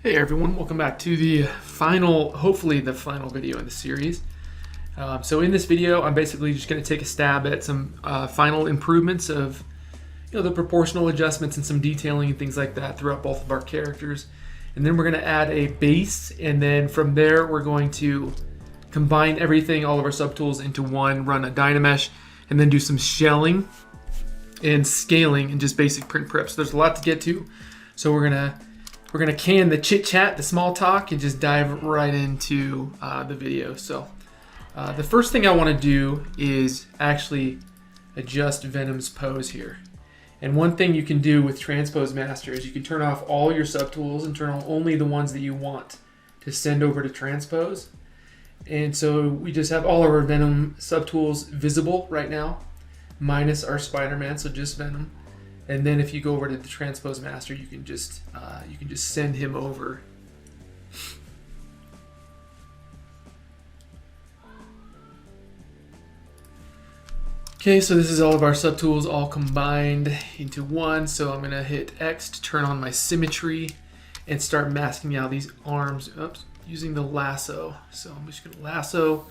Hey everyone, welcome back to the final, hopefully the final video in the series. So in this video, I'm basically just going to take a stab at some final improvements of the proportional adjustments and some detailing and things like that throughout both of our characters. And then we're going to add a base, and then from there we're going to combine everything, all of our subtools into one, run a Dynamesh, and then do some shelling and scaling and just basic print prep. So there's a lot to get to. So we're gonna can the chit chat, the small talk, and just dive right into the video. So the first thing I want to do is actually adjust Venom's pose here. And one thing you can do with Transpose Master is you can turn off all your subtools and turn on only the ones that you want to send over to Transpose. And so we just have all of our Venom subtools visible right now, minus our Spider-Man, so just Venom. And then if you go over to the Transpose Master, you can just send him over. Okay, so this is all of our subtools all combined into one. So I'm gonna hit X to turn on my symmetry and start masking out these arms. Oops, using the lasso. So I'm just gonna lasso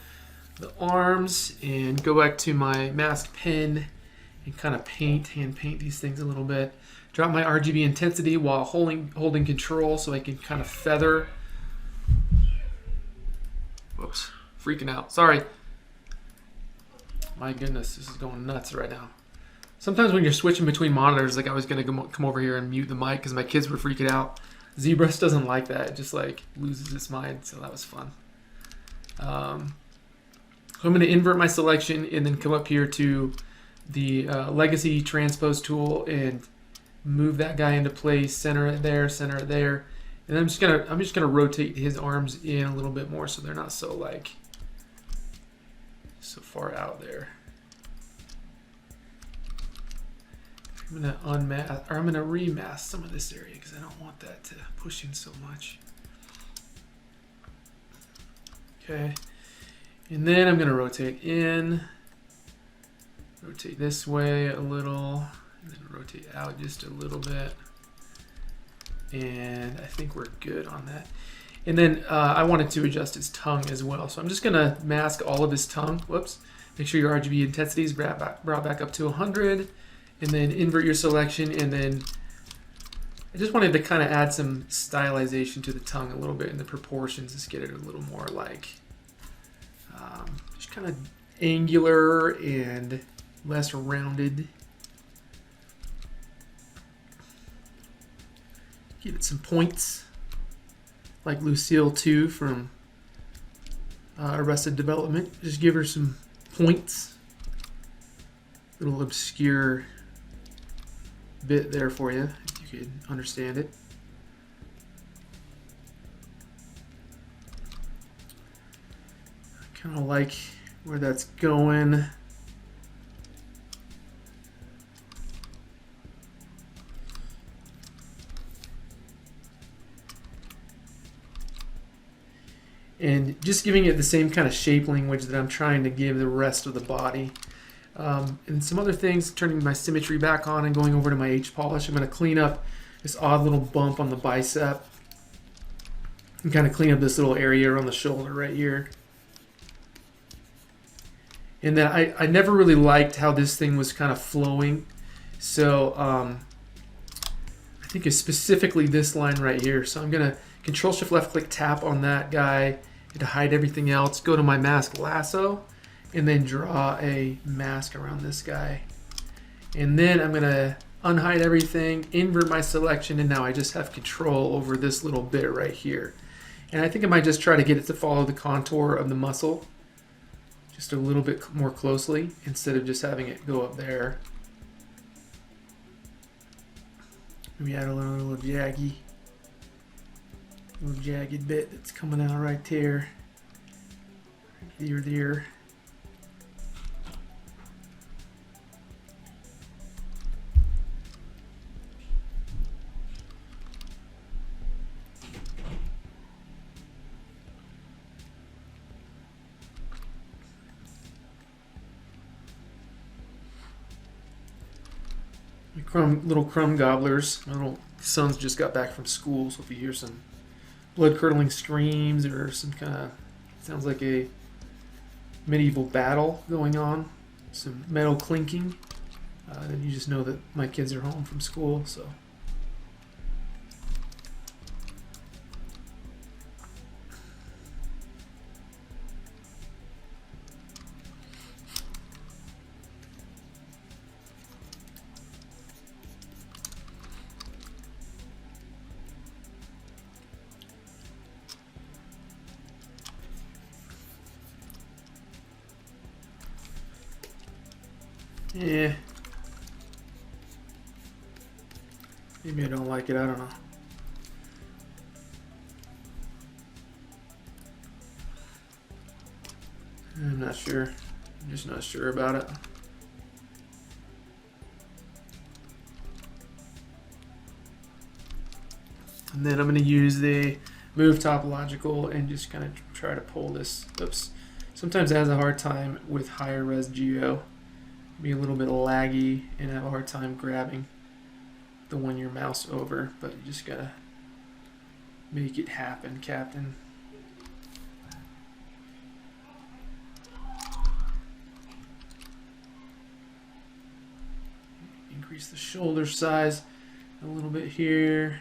the arms and go back to my mask pen and kind of hand paint these things a little bit. Drop my RGB intensity while holding control so I can kind of feather. Whoops, freaking out. Sorry. My goodness, this is going nuts right now. Sometimes when you're switching between monitors, like I was gonna come over here and mute the mic because my kids were freaking out. Zbrush doesn't like that. It just like loses its mind, so that was fun. So I'm gonna invert my selection and then come up here to the Legacy Transpose tool and move that guy into place, center it there, and I'm just gonna rotate his arms in a little bit more so they're not so far out there. I'm gonna remask some of this area because I don't want that to push in so much. Okay, and then I'm gonna rotate in. Rotate this way a little, and then rotate out just a little bit. And I think we're good on that. And then I wanted to adjust his tongue as well. So I'm just gonna mask all of his tongue. Whoops. Make sure your RGB intensity is brought back up to 100. And then invert your selection. And then I just wanted to kind of add some stylization to the tongue a little bit in the proportions. Just get it a little more like, just kind of angular and less rounded. Give it some points, like Lucille 2 from Arrested Development. Just give her some points. Little obscure bit there for you, if you could understand it. I kind of like where that's going. And just giving it the same kind of shape language that I'm trying to give the rest of the body. And some other things, turning my symmetry back on and going over to my H-polish. I'm going to clean up this odd little bump on the bicep. And kind of clean up this little area on the shoulder right here. And then I never really liked how this thing was kind of flowing. So I think it's specifically this line right here. So I'm going to Control-Shift left-click tap on that guy to hide everything else. Go to my mask lasso and then draw a mask around this guy. And then I'm going to unhide everything, invert my selection, and now I just have control over this little bit right here. And I think I might just try to get it to follow the contour of the muscle just a little bit more closely instead of just having it go up there. Maybe add a little jagged bit that's coming out right there. There. Little crumb gobblers. My little sons just got back from school, so if you hear some blood-curdling screams or some kind of, sounds like a medieval battle going on, some metal clinking, then you just know that my kids are home from school. So yeah, maybe I don't like it, I don't know. I'm not sure. I'm just not sure about it. And then I'm going to use the move topological and just kind of try to pull this. Oops. Sometimes it has a hard time with higher res geo. Be a little bit laggy and have a hard time grabbing the one-year mouse over, but you just gotta make it happen, Captain. Increase the shoulder size a little bit here.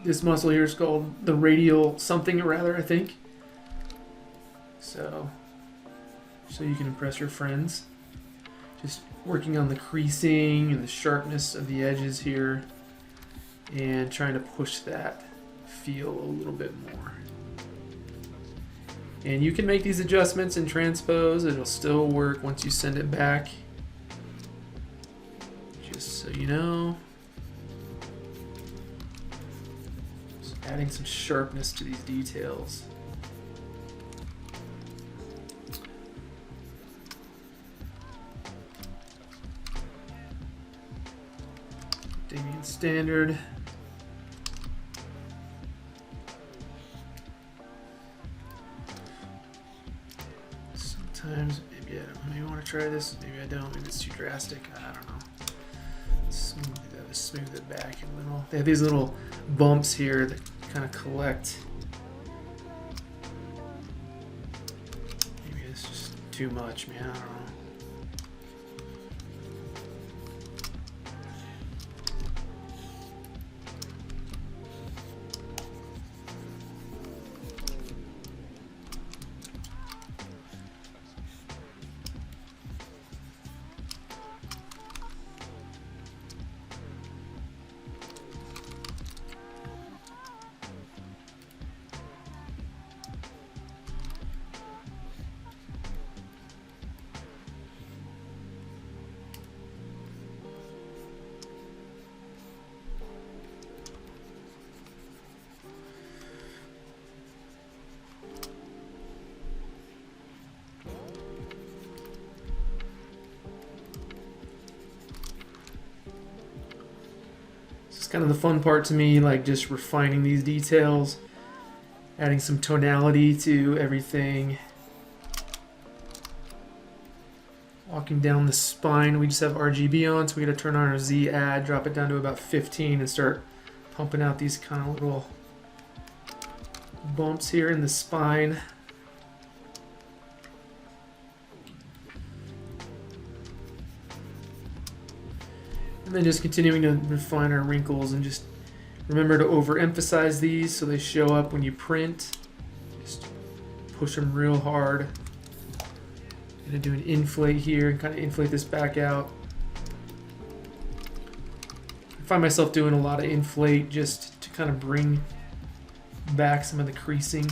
This muscle here is called the radial something or rather, I think. So you can impress your friends. Just working on the creasing and the sharpness of the edges here and trying to push that feel a little bit more. And you can make these adjustments in transpose. It'll still work once you send it back. Just so you know. Just adding some sharpness to these details. Standard. Sometimes maybe I want to try this, maybe I don't, maybe it's too drastic, I don't know. Smooth it back a little. They have these little bumps here that kind of collect. Maybe it's just too much, man, I don't know. It's kind of the fun part to me, like just refining these details, adding some tonality to everything. Walking down the spine, we just have RGB on, so we got to turn on our Z add, drop it down to about 15 and start pumping out these kind of little bumps here in the spine. And then just continuing to refine our wrinkles and just remember to overemphasize these so they show up when you print. Just push them real hard. I'm gonna do an inflate here and kind of inflate this back out. I find myself doing a lot of inflate just to kind of bring back some of the creasing.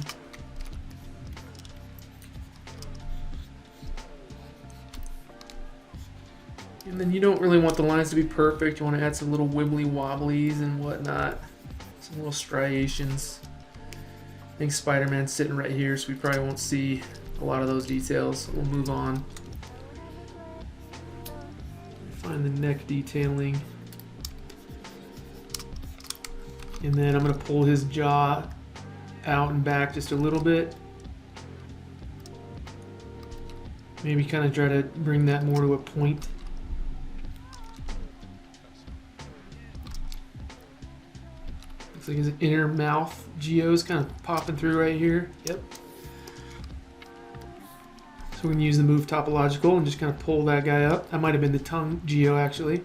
And then you don't really want the lines to be perfect. You want to add some little wibbly wobblies and whatnot. Some little striations. I think Spider-Man's sitting right here, so we probably won't see a lot of those details. So we'll move on. Find the neck detailing. And then I'm going to pull his jaw out and back just a little bit. Maybe kind of try to bring that more to a point. Looks like his inner mouth geo's kind of popping through right here. Yep. So we can use the move topological and just kind of pull that guy up. That might have been the tongue geo actually.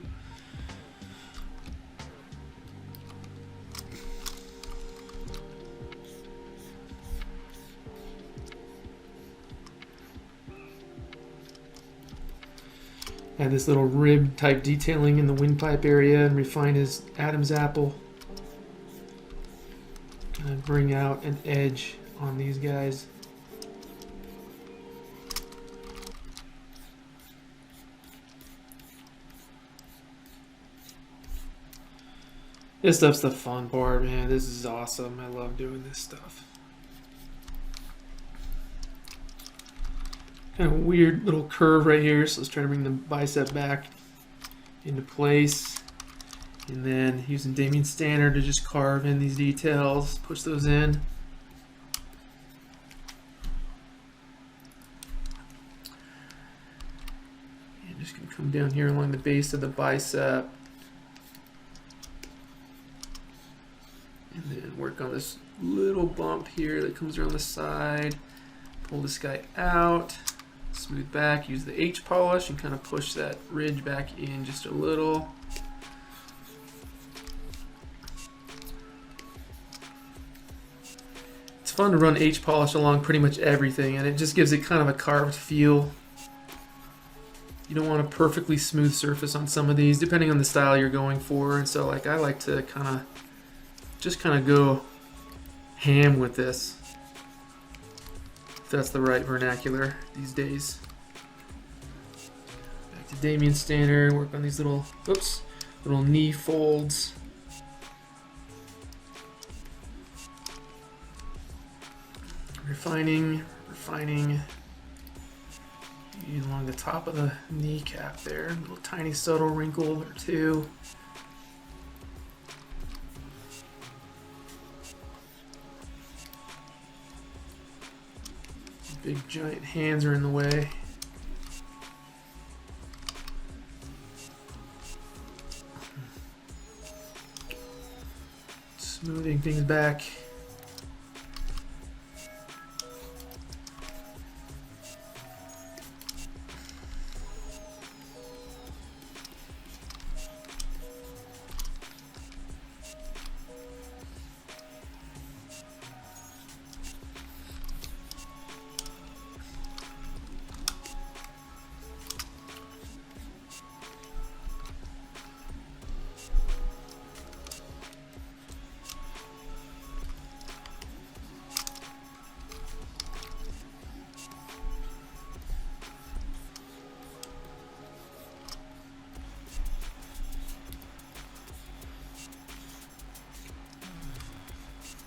Add this little rib type detailing in the windpipe area and refine his Adam's apple. And bring out an edge on these guys. This stuff's the fun part, man. This is awesome. I love doing this stuff. Kind of weird little curve right here, so let's try to bring the bicep back into place. And then using Damien Standard to just carve in these details, push those in. And just gonna come down here along the base of the bicep. And then work on this little bump here that comes around the side. Pull this guy out. Smooth back, use the H polish and kind of push that ridge back in just a little. It's fun to run H polish along pretty much everything, and it just gives it kind of a carved feel. You don't want a perfectly smooth surface on some of these, depending on the style you're going for. And so like I like to kind of go ham with this. If that's the right vernacular these days. Back to Damien Standard, work on these little, little knee folds. Refining along the top of the kneecap there. A little tiny subtle wrinkle or two. Big giant hands are in the way. Smoothing things back.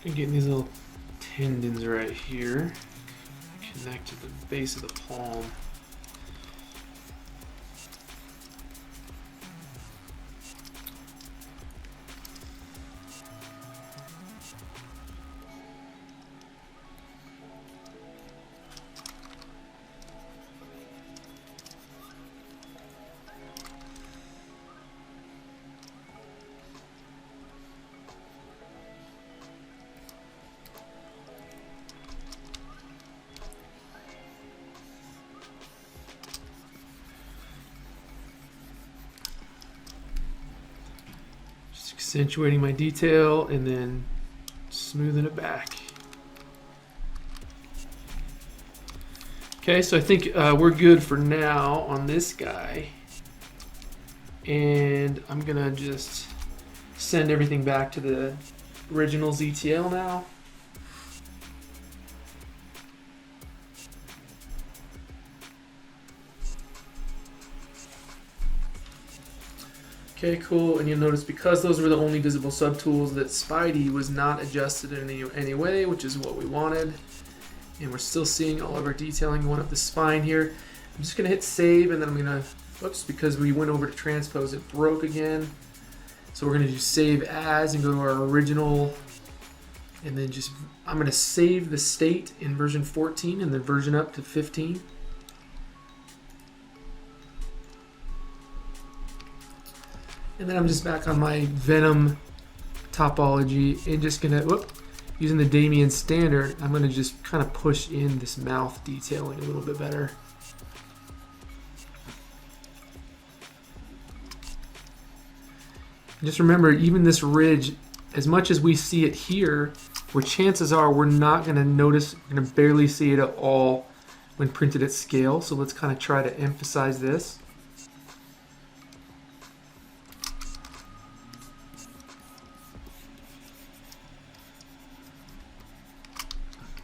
And getting these little tendons right here, connect to the base of the palm. Accentuating my detail and then smoothing it back. Okay, so I think we're good for now on this guy. And I'm gonna just send everything back to the original ZTL now. Okay, cool, and you'll notice because those were the only visible subtools that Spidey was not adjusted in any way, which is what we wanted. And we're still seeing all of our detailing going up the spine here. I'm just gonna hit save and then I'm gonna, because we went over to transpose, it broke again. So we're gonna do save as and go to our original, and then I'm gonna save the state in version 14 and then version up to 15. And then I'm just back on my Venom topology and just gonna, using the Damien standard, I'm gonna just kind of push in this mouth detailing a little bit better. Just remember, even this ridge, as much as we see it here, where chances are we're not going to notice, we're going to barely see it at all when printed at scale. So let's kind of try to emphasize this.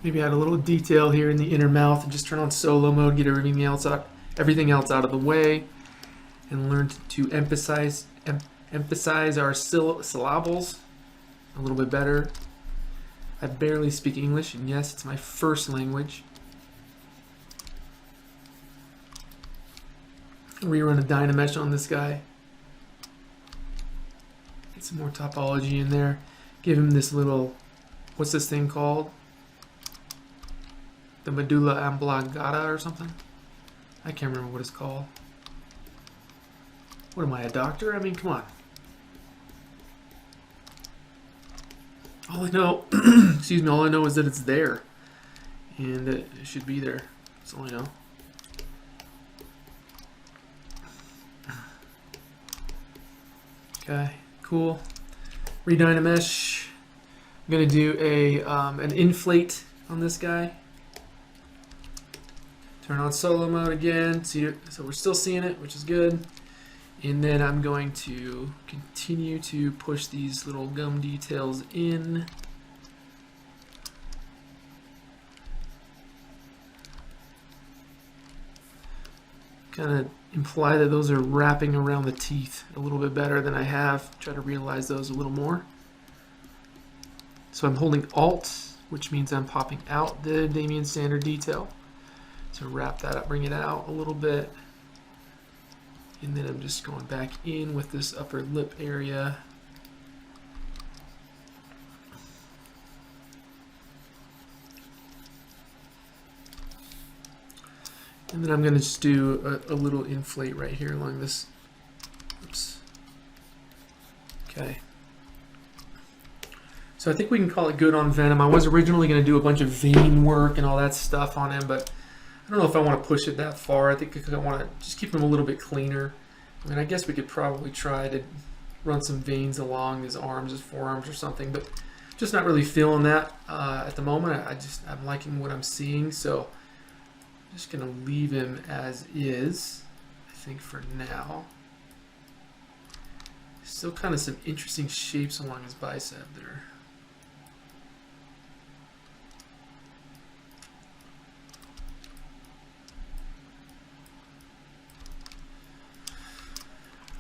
Maybe add a little detail here in the inner mouth and just turn on solo mode, get everything else out of the way, and learn to emphasize our syllables a little bit better. I barely speak English, and yes, it's my first language. Rerun a Dynamesh on this guy. Get some more topology in there. Give him this little, what's this thing called? The medulla oblongata or something? I can't remember what it's called. What am I, a doctor? I mean, come on. All I know, excuse me, all I know is that it's there. And that it should be there. That's all I know. Okay, cool. Redynamesh. I'm gonna do an inflate on this guy. Turn on solo mode again. So we're still seeing it, which is good. And then I'm going to continue to push these little gum details in. Kind of imply that those are wrapping around the teeth a little bit better than I have. Try to realize those a little more. So I'm holding Alt, which means I'm popping out the Damien standard detail. So wrap that up, bring it out a little bit. And then I'm just going back in with this upper lip area. And then I'm going to just do a little inflate right here along this. Oops. Okay. So I think we can call it good on Venom. I was originally going to do a bunch of vein work and all that stuff on him, but I don't know if I want to push it that far. I think I want to just keep him a little bit cleaner. I mean, I guess we could probably try to run some veins along his arms, his forearms or something, but just not really feeling that at the moment. I'm liking what I'm seeing, so I'm just going to leave him as is, I think, for now. Still kind of some interesting shapes along his bicep there.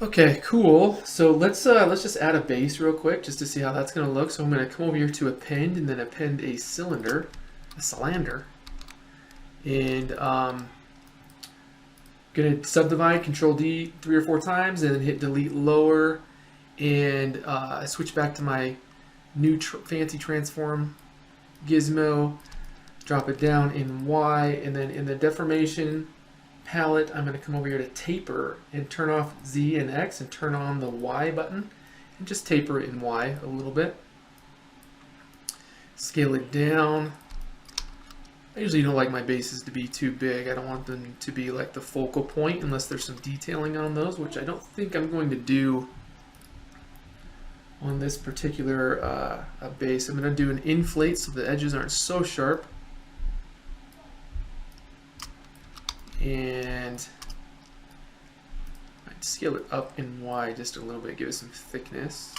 Okay, cool. So let's just add a base real quick just to see how that's going to look. So I'm going to come over here to append and then append a cylinder, and going to subdivide, Control D 3 or 4 times, and then hit Delete Lower, and switch back to my new fancy transform gizmo. Drop it down in Y, and then in the deformation palette, I'm going to come over here to taper and turn off Z and X and turn on the Y button and just taper it in Y a little bit. Scale it down. I usually don't like my bases to be too big. I don't want them to be like the focal point unless there's some detailing on those, which I don't think I'm going to do on this particular base. I'm going to do an inflate so the edges aren't so sharp. And I'd scale it up in Y just a little bit, give it some thickness.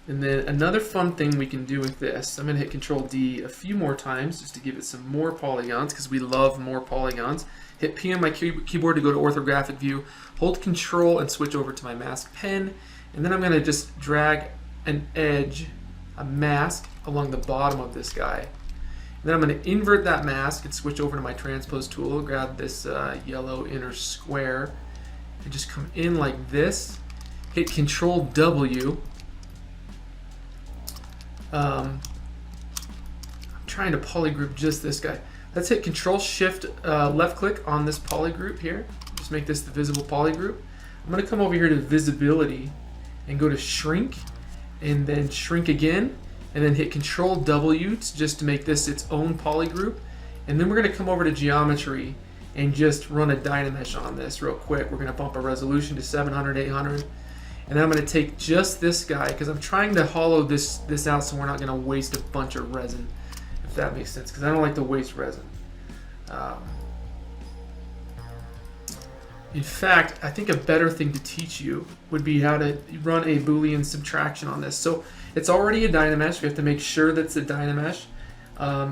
And then another fun thing we can do with this, I'm going to hit Control D a few more times just to give it some more polygons, because we love more polygons. Hit P on my keyboard to go to orthographic view, hold Control and switch over to my mask pen, and then I'm going to just drag an edge, a mask, along the bottom of this guy. Then I'm going to invert that mask and switch over to my transpose tool, grab this yellow inner square, and just come in like this, hit Control W. I'm trying to polygroup just this guy. Let's hit Control Shift left click on this polygroup here, just make this the visible polygroup. I'm going to come over here to visibility and go to shrink, and then shrink again, and then hit Control W just to make this its own poly group. And then we're going to come over to geometry and just run a Dynamesh on this real quick. We're going to bump our resolution to 700, 800. And then I'm going to take just this guy because I'm trying to hollow this out so we're not going to waste a bunch of resin, if that makes sense, because I don't like to waste resin. In fact, I think a better thing to teach you would be how to run a Boolean subtraction on this. So it's already a Dynamesh. We have to make sure that's a Dynamesh.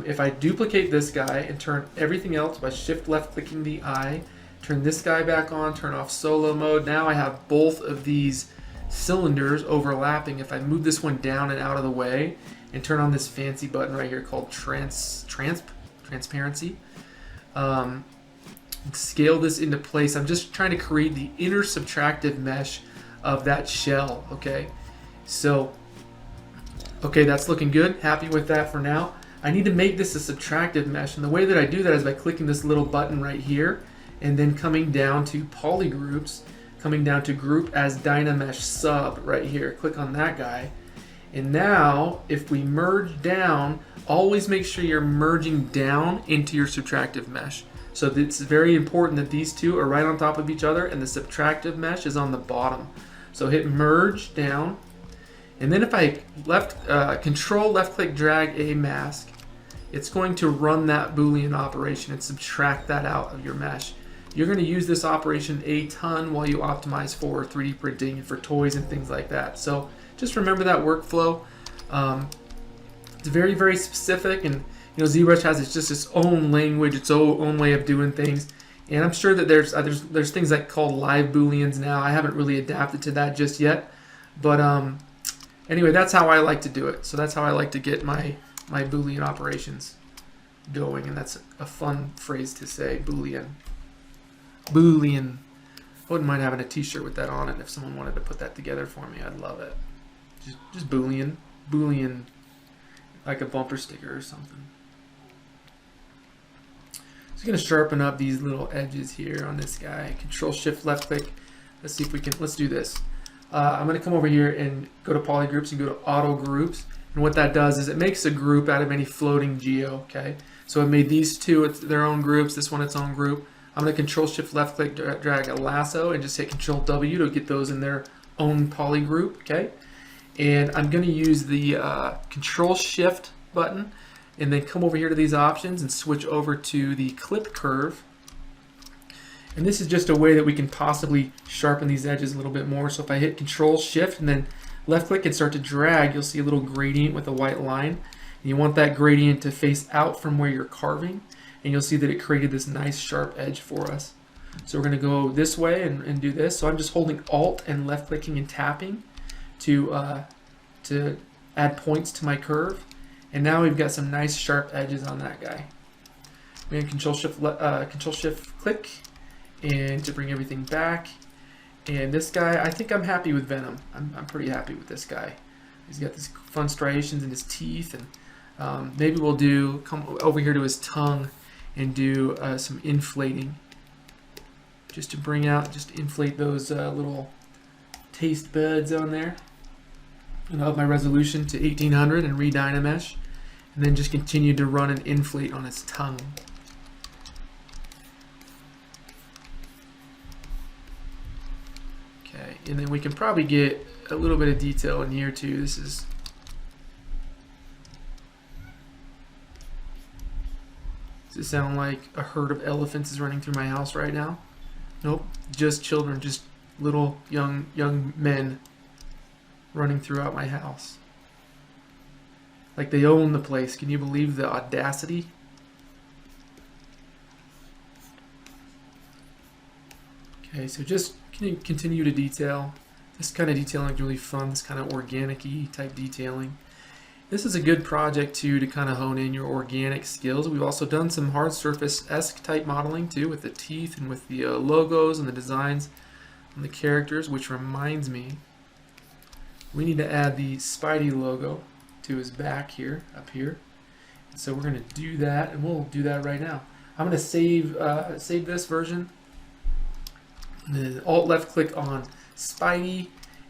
If I duplicate this guy and turn everything else by shift left clicking the eye, turn this guy back on, turn off solo mode, now I have both of these cylinders overlapping. If I move this one down and out of the way and turn on this fancy button right here called transparency, scale this into place. I'm just trying to create the inner subtractive mesh of that shell. Okay, so that's looking good. Happy with that for now. I need to make this a subtractive mesh, and the way that I do that is by clicking this little button right here and then coming down to poly groups, coming down to group as Dynamesh sub right here. Click on that guy, and now if we merge down, always make sure you're merging down into your subtractive mesh. So it's very important that these two are right on top of each other and the subtractive mesh is on the bottom. So hit merge down, and then if I control left click drag a mask, it's going to run that Boolean operation and subtract that out of your mesh. You're going to use this operation a ton while you optimize for 3D printing and for toys and things like that. So just remember that workflow. It's very, very specific, and Zbrush has its own language, its own way of doing things. And I'm sure that there's things like called live Booleans now. I haven't really adapted to that just yet, but anyway, that's how I like to do it. So that's how I like to get my Boolean operations going, and that's a fun phrase to say, Boolean. Boolean. I wouldn't mind having a t-shirt with that on it. If someone wanted to put that together for me, I'd love it. Just Boolean. Boolean, like a bumper sticker or something. So I'm going to sharpen up these little edges here on this guy. Control Shift left click. Let's see if we can, let's do this. I'm going to come over here and go to poly groups and go to auto groups. And what that does is it makes a group out of any floating geo, okay? So it made these two, it's their own groups, this one its own group. I'm going to Control Shift left click drag a lasso and just hit Control W to get those in their own poly group, okay? And I'm going to use the Control Shift button and then come over here to these options and switch over to the clip curve. And this is just a way that we can possibly sharpen these edges a little bit more. So if I hit Control Shift and then left click and start to drag, you'll see a little gradient with a white line. And you want that gradient to face out from where you're carving. And you'll see that it created this nice sharp edge for us. So we're going to go this way and do this. So I'm just holding Alt and left clicking and tapping to add points to my curve. And now we've got some nice sharp edges on that guy. We're going to Control Shift click and to bring everything back. And this guy, I think I'm happy with Venom. I'm pretty happy with this guy. He's got these fun striations in his teeth, and maybe we'll come over here to his tongue and do some inflating, just to bring out, just inflate those little taste buds on there. And I'll up my resolution to 1800 and re-Dynamesh, and then just continue to run and inflate on his tongue. Okay, and then we can probably get a little bit of detail in here too. Does it sound like a herd of elephants is running through my house right now? Nope, just children, just little young men running throughout my house. Like they own the place. Can you believe the audacity? Okay, so just continue to detail. This kind of detailing is really fun, this kind of organic-y type detailing. This is a good project too to kind of hone in your organic skills. We've also done some hard surface-esque type modeling too, with the teeth and with the logos and the designs on the characters, which reminds me, we need to add the Spidey logo to his back here, up here. So we're going to do that, and we'll do that right now. I'm going to save this version, and then Alt left click on Spidey,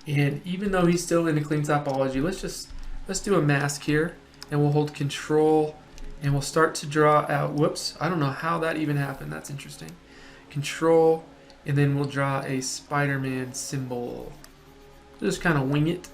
And even though he's still in a clean topology, let's do a mask here, and we'll hold Control, and we'll start to draw out. Whoops, I don't know how that even happened. That's interesting. Control, and then we'll draw a Spider-Man symbol. Just kind of wing it.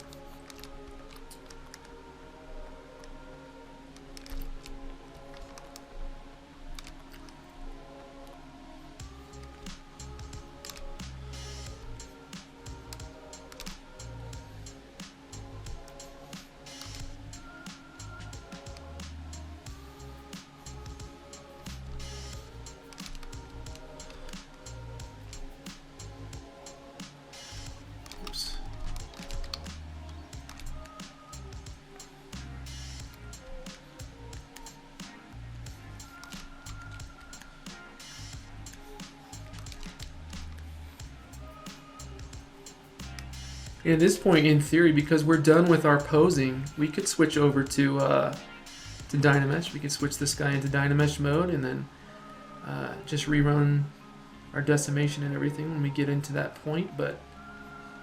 At this point, in theory, because we're done with our posing, we could switch over to Dynamesh. We could switch this guy into Dynamesh mode and then just rerun our decimation and everything when we get into that point. But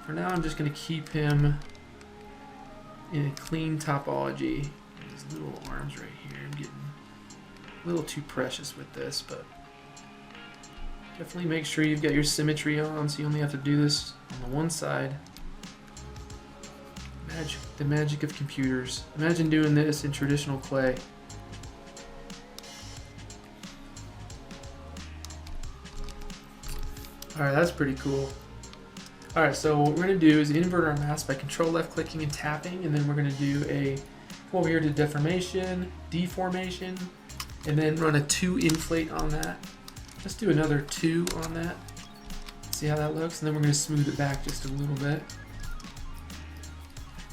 for now, I'm just going to keep him in a clean topology. These little arms right here, I'm getting a little too precious with this, but definitely make sure you've got your symmetry on, so you only have to do this on the one side. The magic of computers. Imagine doing this in traditional clay. Alright, that's pretty cool. Alright, so what we're going to do is invert our mask by Control left clicking and tapping, and then we're going to do come over here to deformation, deformation, and then run a 2 inflate on that. Let's do another 2 on that. See how that looks, and then we're going to smooth it back just a little bit.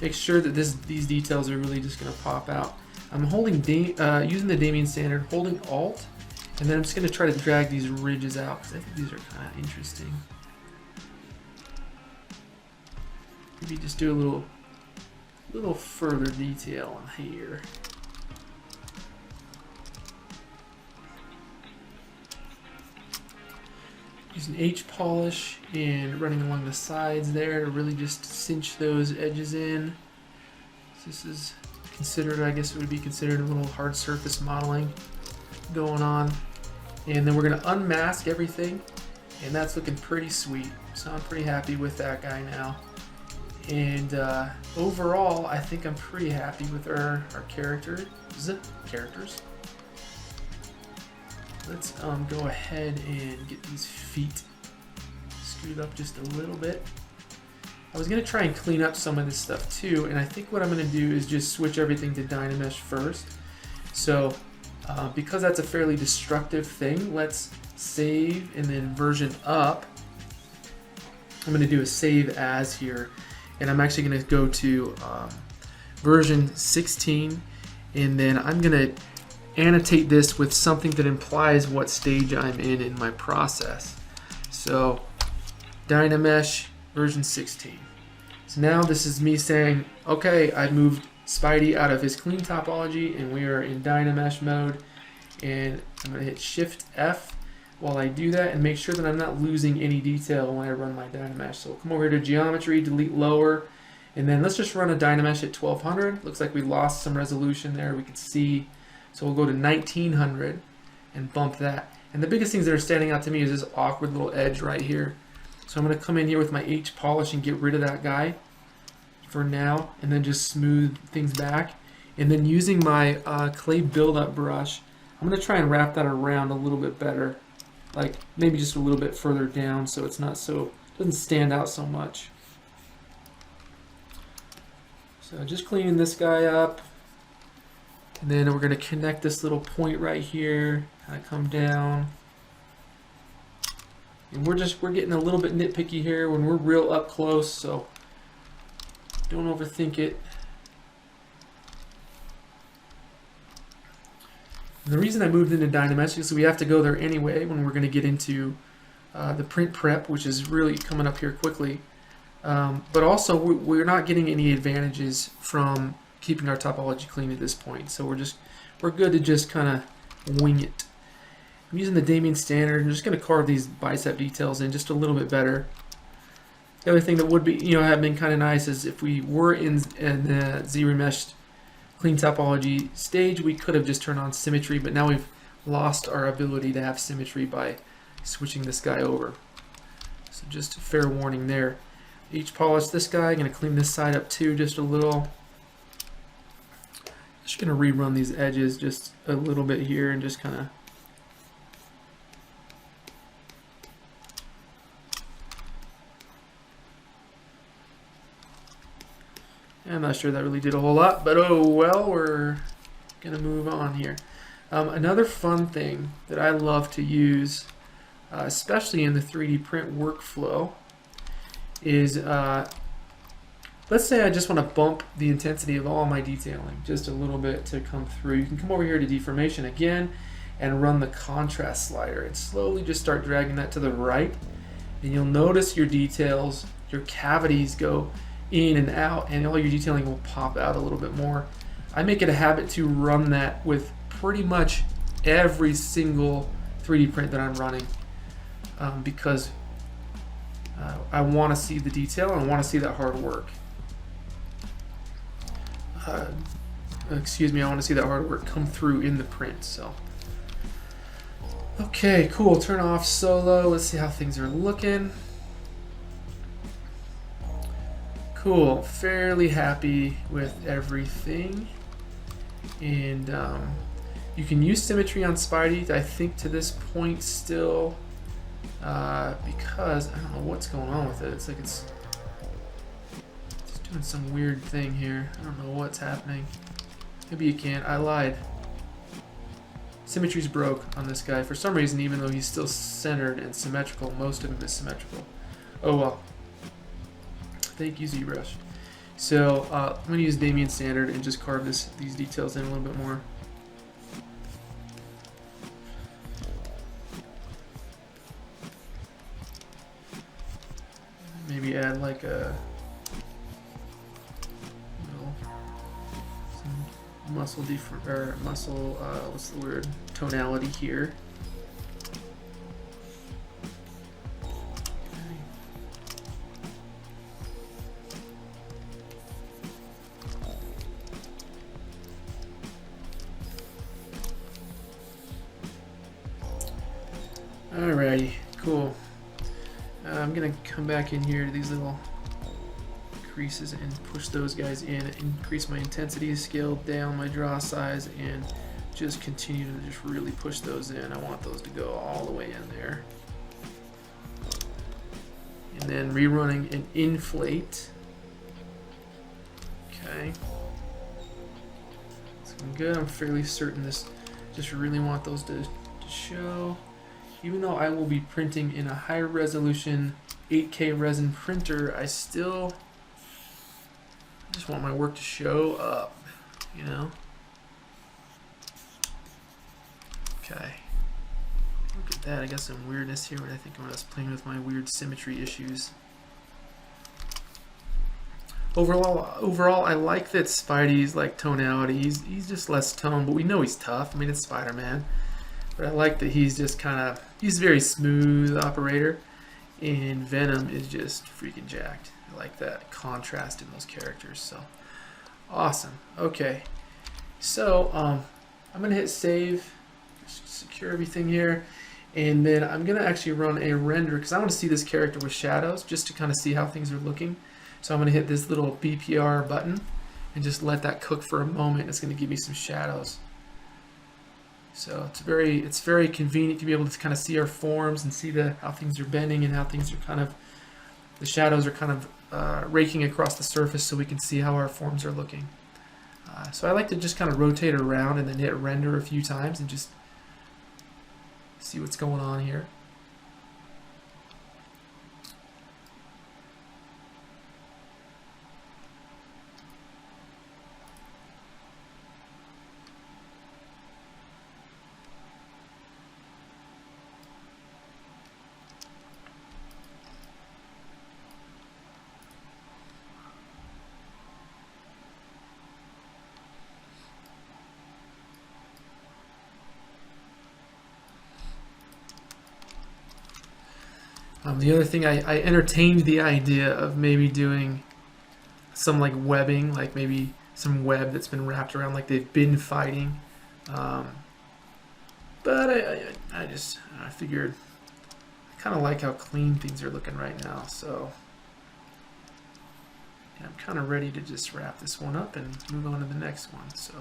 Make sure that these details are really just going to pop out. I'm holding using the Damien standard, holding Alt, and then I'm just going to try to drag these ridges out because I think these are kind of interesting. Maybe just do a little further detail on here. Using H polish and running along the sides there to really just cinch those edges in. This is considered, I guess it would be considered a little hard surface modeling going on. And then we're going to unmask everything, and that's looking pretty sweet. So I'm pretty happy with that guy now. And overall, I think I'm pretty happy with our characters. Let's go ahead and get these feet screwed up just a little bit. I was going to try and clean up some of this stuff too, and I think what I'm going to do is just switch everything to Dynamesh first. So because that's a fairly destructive thing, let's save and then version up. I'm going to do a save as here, and I'm actually going to go to version 16, and then I'm going to annotate this with something that implies what stage I'm in my process. So Dynamesh version 16. So now this is me saying, okay, I've moved Spidey out of his clean topology and we are in Dynamesh mode, and I'm going to hit Shift F while I do that and make sure that I'm not losing any detail when I run my Dynamesh. So we'll come over here to geometry, delete lower, and then let's just run a Dynamesh at 1200. Looks like we lost some resolution there, we can see. So we'll go to 1900 and bump that. And the biggest things that are standing out to me is this awkward little edge right here. So I'm going to come in here with my H polish and get rid of that guy for now, and then just smooth things back. And then using my clay buildup brush, I'm going to try and wrap that around a little bit better, like maybe just a little bit further down so it's not so, doesn't stand out so much. So just cleaning this guy up. And then we're going to connect this little point right here, kind of come down. And we're getting a little bit nitpicky here when we're real up close, so don't overthink it. And the reason I moved into Dynamesh is we have to go there anyway when we're going to get into the print prep, which is really coming up here quickly. But also we're not getting any advantages from keeping our topology clean at this point, so we're good to just kind of wing it. I'm using the Damien standard. I'm just going to carve these bicep details in just a little bit better. The other thing that would be, have been kind of nice is if we were in the ZRemeshed clean topology stage, we could have just turned on symmetry, but now we've lost our ability to have symmetry by switching this guy over. So just a fair warning there. Each polish this guy. I'm going to clean this side up too just a little. Just going to rerun these edges just a little bit here and just kind of I'm not sure that really did a whole lot, but oh well, we're going to move on here. Another fun thing that I love to use, especially in the 3D print workflow, is let's say I just want to bump the intensity of all my detailing just a little bit to come through. You can come over here to deformation again and run the contrast slider and slowly just start dragging that to the right, and you'll notice your details, your cavities go in and out, and all your detailing will pop out a little bit more. I make it a habit to run that with pretty much every single 3D print that I'm running because I want to see the detail and I want to see that hard work. Excuse me, I want to see that hard work come through in the print. So, okay, cool. Turn off solo. Let's see how things are looking. Cool, fairly happy with everything, and you can use symmetry on Spidey, I think, to this point still, because I don't know what's going on with it. It's like it's doing some weird thing here. I don't know what's happening. Maybe you can't. I lied. Symmetry's broke on this guy for some reason, even though he's still centered and symmetrical. Most of him is symmetrical. Oh well. Thank you, Zbrush. So I'm going to use Damien Standard and just carve these details in a little bit more. Maybe add like a some muscle what's the word? Tonality here. Alrighty, cool. I'm gonna come back in here to these little creases and push those guys in, increase my intensity, scale down my draw size, and just continue to just really push those in. I want those to go all the way in there. And then rerunning an inflate. Okay. It's looking good. I'm fairly certain this, just really want those to show. Even though I will be printing in a high resolution 8K resin printer, I still just want my work to show up, you know? Okay. Look at that, I got some weirdness here when I think when I was playing with my weird symmetry issues. Overall, I like that Spidey's like tonality. He's just less tone, but we know he's tough. I mean, it's Spider-Man. But I like that he's just kind of, he's a very smooth operator, and Venom is just freaking jacked. I like that contrast in those characters, so awesome. Okay, so I'm gonna hit save, just secure everything here, and then I'm gonna actually run a render because I want to see this character with shadows just to kind of see how things are looking. So I'm gonna hit this little BPR button and just let that cook for a moment. It's gonna give me some shadows. So it's very convenient to be able to kind of see our forms and see how things are bending and how things are kind of, the shadows are kind of raking across the surface so we can see how our forms are looking. So I like to just kind of rotate around and then hit render a few times and just see what's going on here. The other thing, I entertained the idea of maybe doing some like webbing, like maybe some web that's been wrapped around like they've been fighting. But I figured I kind of like how clean things are looking right now, so yeah, I'm kind of ready to just wrap this one up and move on to the next one. So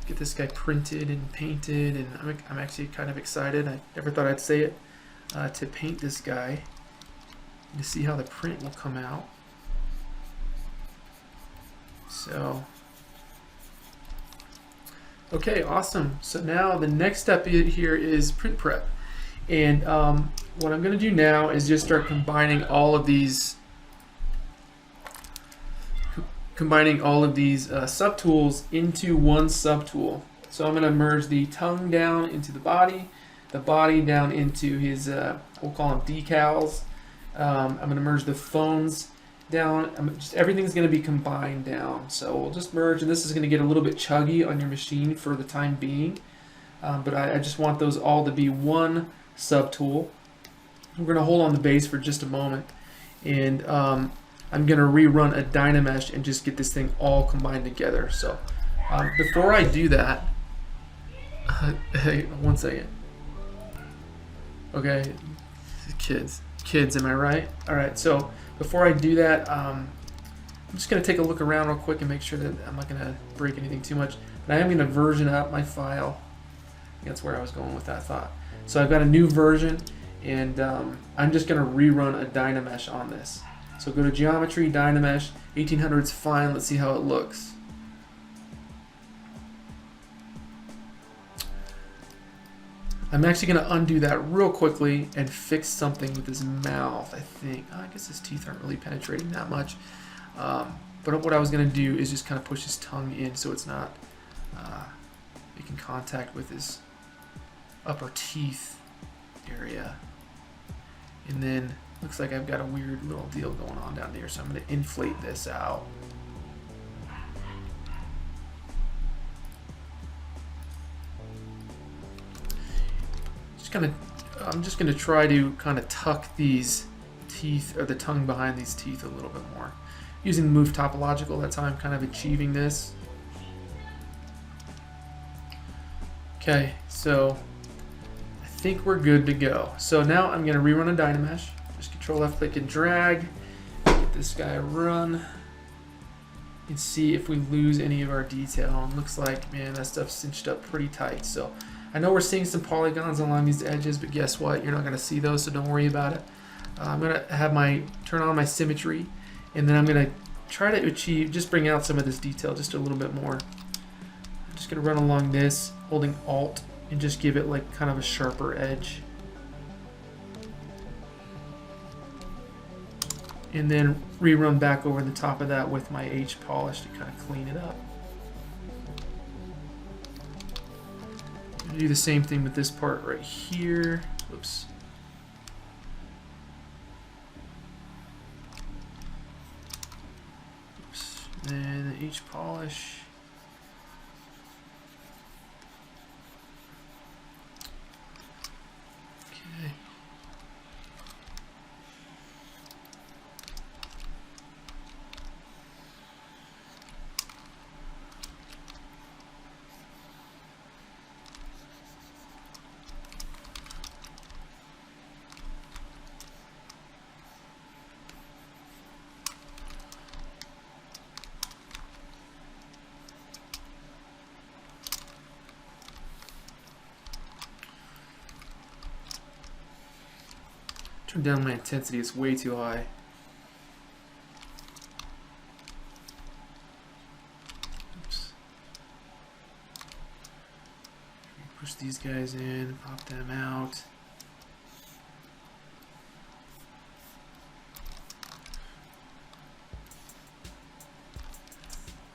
get this guy printed and painted, and I'm actually kind of excited. I never thought I'd say it, to paint this guy and to see how the print will come out. So okay, awesome. So now the next step here is print prep. And what I'm going to do now is just start combining all of these subtools into one subtool. So I'm going to merge the tongue down into the body down into his, we'll call them decals. I'm going to merge the phones down. Everything's going to be combined down. So we'll just merge, and this is going to get a little bit chuggy on your machine for the time being. But I just want those all to be one subtool. We're going to hold on the base for just a moment, and I'm going to rerun a Dynamesh and just get this thing all combined together. So before I do that, hey, 1 second. Okay, kids, am I right? All right, so before I do that, I'm just going to take a look around real quick and make sure that I'm not going to break anything too much. But I am going to version out my file. That's where I was going with that thought. So I've got a new version, and I'm just going to rerun a Dynamesh on this. So go to Geometry, Dynamesh, 1800's fine. Let's see how it looks. I'm actually going to undo that real quickly and fix something with his mouth, I think. Oh, I guess his teeth aren't really penetrating that much. But what I was going to do is just kind of push his tongue in so it's not making contact with his upper teeth area. And then looks like I've got a weird little deal going on down there, so I'm going to inflate this out. I'm just going to try to kind of tuck these teeth, or the tongue behind these teeth, a little bit more. Using the move topological, that's how I'm kind of achieving this. Okay, so I think we're good to go. So now I'm going to rerun a Dynamesh. Just Control left click and drag. Get this guy run. And see if we lose any of our detail. And looks like, man, that stuff's cinched up pretty tight. So I know we're seeing some polygons along these edges, but guess what? You're not going to see those, so don't worry about it. I'm going to have turn on my symmetry, and then I'm going to try to achieve, just bring out some of this detail just a little bit more. I'm just going to run along this, holding Alt, and just give it like kind of a sharper edge. And then rerun back over the top of that with my H polish to kind of clean it up. Do the same thing with this part right here. Oops. Oops. And the H polish. Okay. Turn down my intensity, it's way too high. Oops. Push these guys in, pop them out.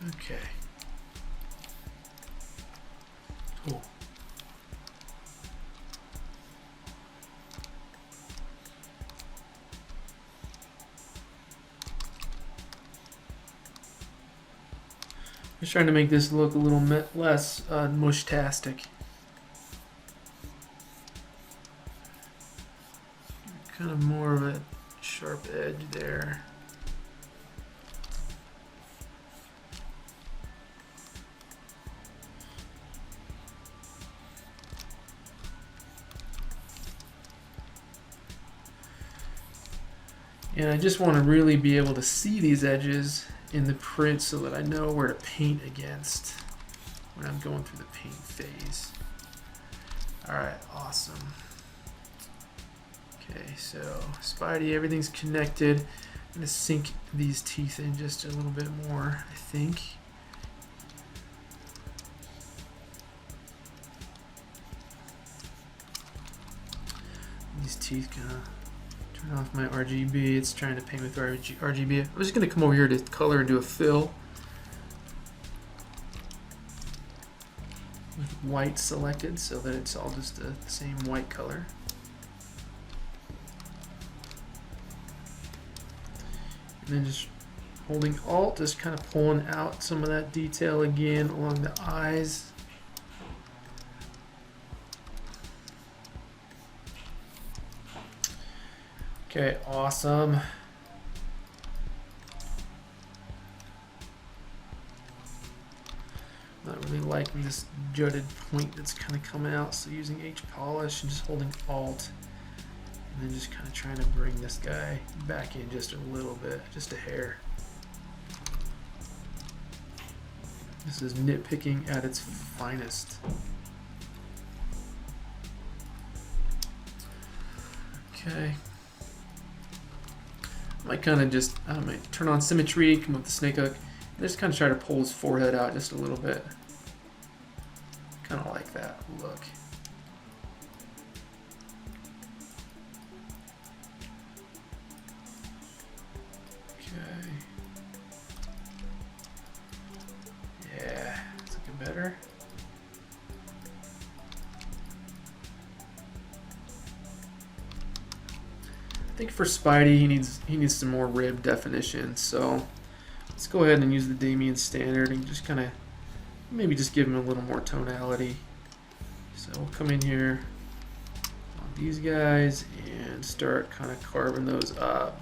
Okay. Cool. Just trying to make this look a little less mush-tastic. kind of more of a sharp edge there. And I just want to really be able to see these edges in the print so that I know where to paint against when I'm going through the paint phase. All right, awesome. Okay, so Spidey, everything's connected. I'm gonna sink these teeth in just a little bit more, I think. These teeth kind of turn off my RGB. It's trying to paint with RGB. I'm just gonna come over here to color and do a fill with white selected so that it's all just the same white color. And then just holding Alt, just kind of pulling out some of that detail again along the eyes. Okay, awesome. Not really liking this jutted point that's kind of coming out, so using H polish and just holding Alt. And then just kind of trying to bring this guy back in just a little bit, just a hair. This is nitpicking at its finest. Okay. I might kind of just, I might turn on symmetry, come up with the snake hook, and just kind of try to pull his forehead out just a little bit. Kind of like that look. Better. I think for Spidey he needs some more rib definition, so let's go ahead and use the Damien standard and just kind of maybe just give him a little more tonality. So we'll come in here on these guys and start kind of carving those up.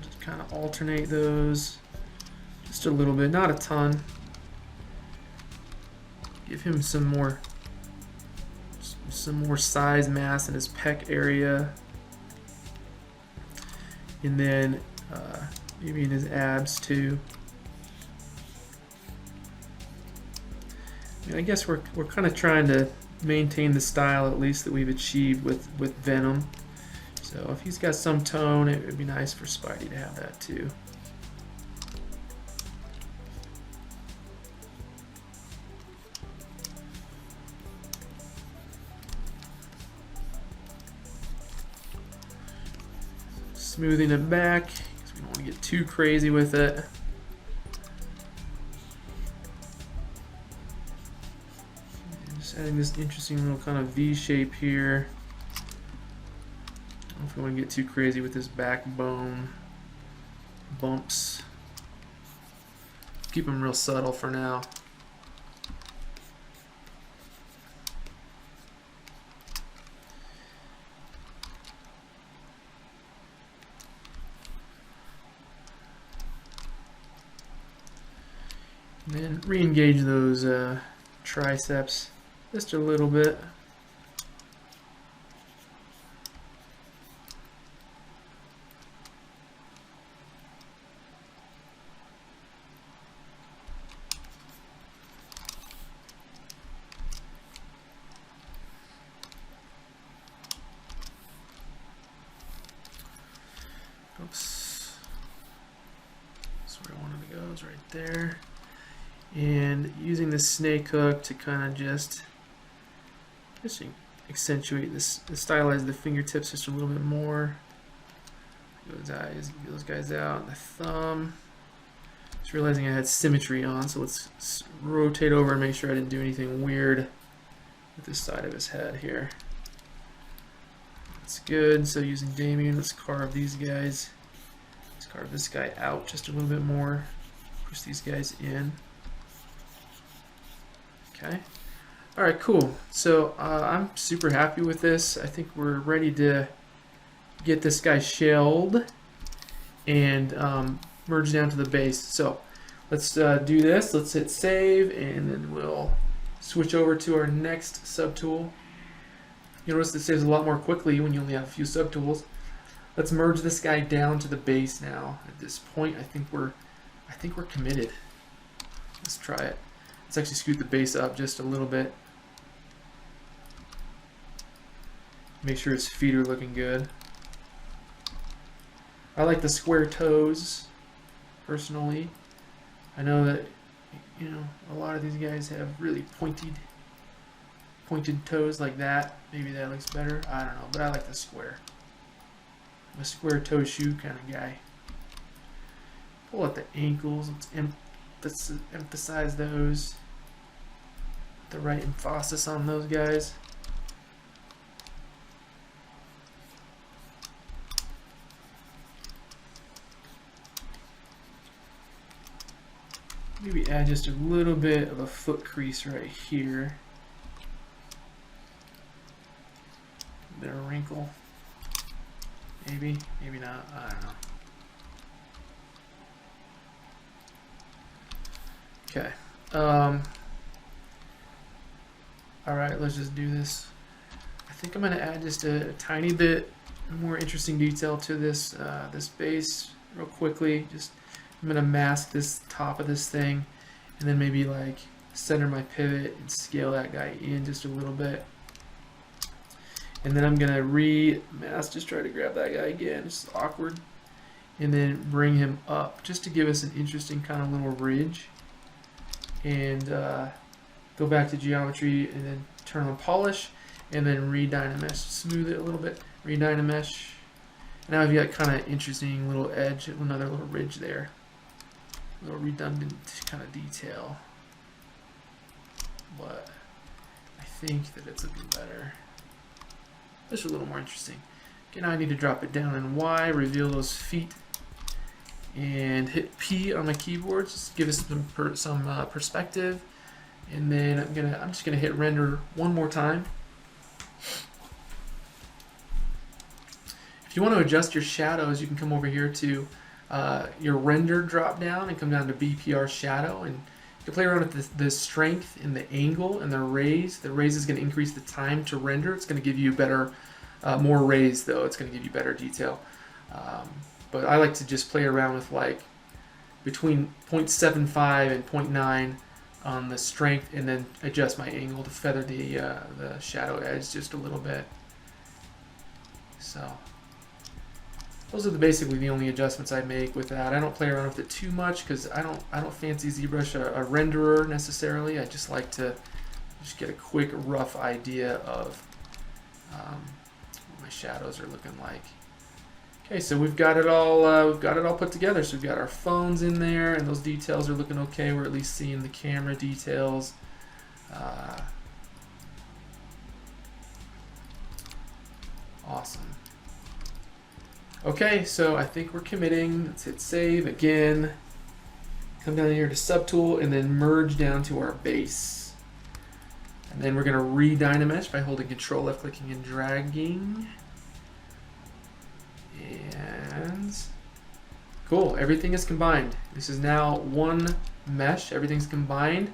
Just kind of alternate those just a little bit, not a ton. Give him some more size mass in his pec area, and then maybe in his abs too. I mean, I guess we're kind of trying to maintain the style at least that we've achieved with Venom. So if he's got some tone, it would be nice for Spidey to have that too. Smoothing it back, because we don't want to get too crazy with it. And just adding this interesting little kind of V shape here. If we want to get too crazy with this backbone bumps, keep them real subtle for now. And then re-engage those triceps just a little bit. Oops. That's where I wanted to go, is right there. And using the snake hook to kind of just accentuate this, stylize the fingertips just a little bit more. Those guys out, and the thumb. Just realizing I had symmetry on, so let's rotate over and make sure I didn't do anything weird with this side of his head here. That's good. So using Damien, let's carve these guys. Let's carve this guy out just a little bit more. Push these guys in. Okay. All right, cool. So I'm super happy with this. I think we're ready to get this guy shelled and merge down to the base. So let's do this. Let's hit save, and then we'll switch over to our next subtool. You'll notice it saves a lot more quickly when you only have a few subtools. Let's merge this guy down to the base now. At this point, I think we're committed. Let's try it. Let's actually scoot the base up just a little bit. Make sure his feet are looking good. I like the square toes, personally. I know that, you know, a lot of these guys have really pointed toes like that. Maybe that looks better. I don't know, but I like the square. I'm a square toe shoe kind of guy. Pull out the ankles. Let's emphasize those. The right emphasis on those guys. Maybe add just a little bit of a foot crease right here. A bit of wrinkle. Maybe, maybe not. I don't know. Okay. Alright, let's just do this. I think I'm going to add just a tiny bit more interesting detail to this this base real quickly. Just I'm going to mask this top of this thing, and then maybe like center my pivot and scale that guy in just a little bit. And then I'm going to re-mask, just try to grab that guy again, it's awkward. And then bring him up just to give us an interesting kind of little ridge. And go back to geometry and then turn on polish and then re-dynamesh, smooth it a little bit, re-dynamesh. Now we've got kind of interesting little edge, another little ridge there, a little redundant kind of detail, but I think that it's looking better. Just a little more interesting. Okay, now I need to drop it down in Y, reveal those feet, and hit P on my keyboard, just give us some perspective. And then I'm just gonna hit render one more time. If you want to adjust your shadows, you can come over here to your render drop down and come down to BPR shadow, and you can play around with the strength and the angle and the raise. The raise is going to increase the time to render. It's going to give you better, more raise though. It's going to give you better detail. But I like to just play around with like between 0.75 and 0.9 on the strength, and then adjust my angle to feather the shadow edge just a little bit. So those are basically the only adjustments I make with that. I don't play around with it too much because I don't fancy ZBrush a renderer necessarily. I just like to just get a quick rough idea of what my shadows are looking like. Okay, so we've got it all put together. So we've got our phones in there, and those details are looking okay. We're at least seeing the camera details. Awesome. Okay, so I think we're committing. Let's hit save again. Come down here to subtool and then merge down to our base. And then we're going to re-dynamesh by holding Control, left clicking, and dragging. And cool, everything is combined. This is now one mesh. Everything's combined.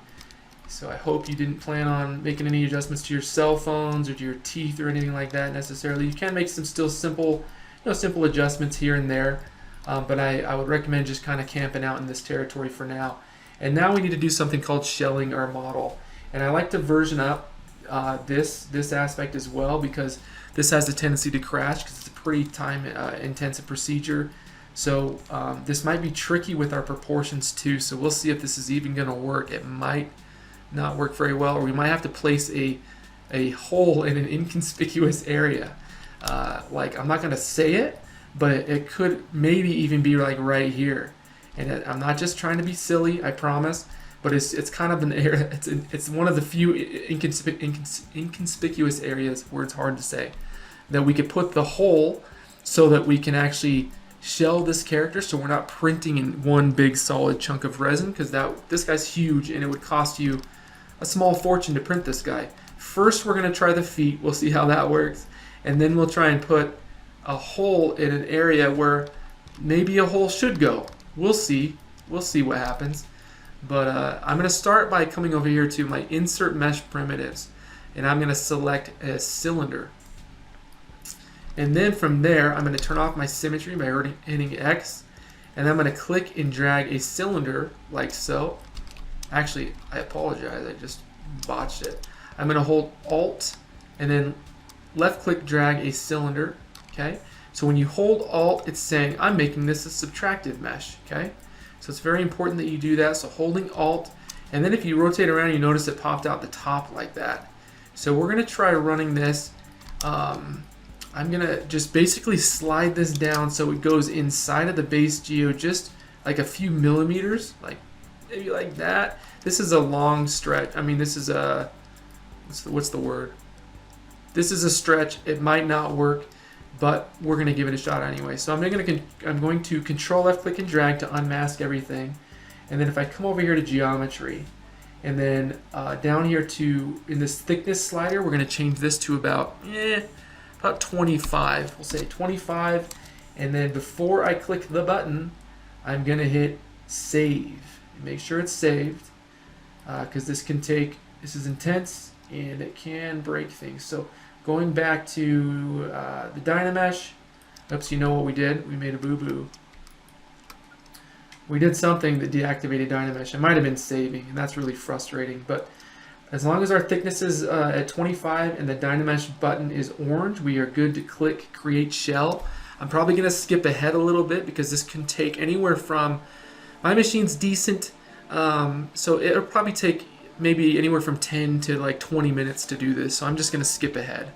So I hope you didn't plan on making any adjustments to your cell phones or to your teeth or anything like that necessarily. You can make some still simple adjustments here and there, but I would recommend just kind of camping out in this territory for now. And now we need to do something called shelling our model. And I like to version up this aspect as well, because this has a tendency to crash because it's a pretty time intensive procedure. So this might be tricky with our proportions too. So we'll see if this is even going to work. It might not work very well, or we might have to place a hole in an inconspicuous area. Like, I'm not going to say it, but it could maybe even be like right here. And I'm not just trying to be silly, I promise, but it's kind of an area, it's one of the few inconspicuous areas where it's hard to say, that we could put the hole so that we can actually shell this character, so we're not printing in one big solid chunk of resin, because this guy's huge and it would cost you a small fortune to print this guy. First, we're going to try the feet. We'll see how that works. And then we'll try and put a hole in an area where maybe a hole should go. We'll see. We'll see what happens. But I'm going to start by coming over here to my Insert Mesh Primitives. And I'm going to select a cylinder. And then from there, I'm going to turn off my symmetry by hitting X. And then I'm going to click and drag a cylinder like so. Actually, I apologize. I just botched it. I'm going to hold Alt and then left click drag a cylinder. Okay. So when you hold Alt, it's saying I'm making this a subtractive mesh. Okay. So it's very important that you do that. So holding Alt, and then if you rotate around, you notice it popped out the top like that. So we're going to try running this. I'm going to just basically slide this down so it goes inside of the base geo just like a few millimeters, like maybe like that. This is a long stretch. I mean, this is a, what's the word? This is a stretch. It might not work, but we're going to give it a shot anyway. So I'm going to control left click and drag to unmask everything. And then if I come over here to geometry, and then down here to, in this thickness slider, we're going to change this to about 25. We'll say 25. And then before I click the button, I'm going to hit save. Make sure it's saved, because this is intense and it can break things. So going back to the Dynamesh, oops, you know what we did? We made a boo-boo. We did something that deactivated Dynamesh. It might have been saving, and that's really frustrating. But as long as our thickness is at 25 and the Dynamesh button is orange, we are good to click Create Shell. I'm probably going to skip ahead a little bit because this can take anywhere from, my machine's decent, so it'll probably take maybe anywhere from 10 to like 20 minutes to do this. So I'm just going to skip ahead.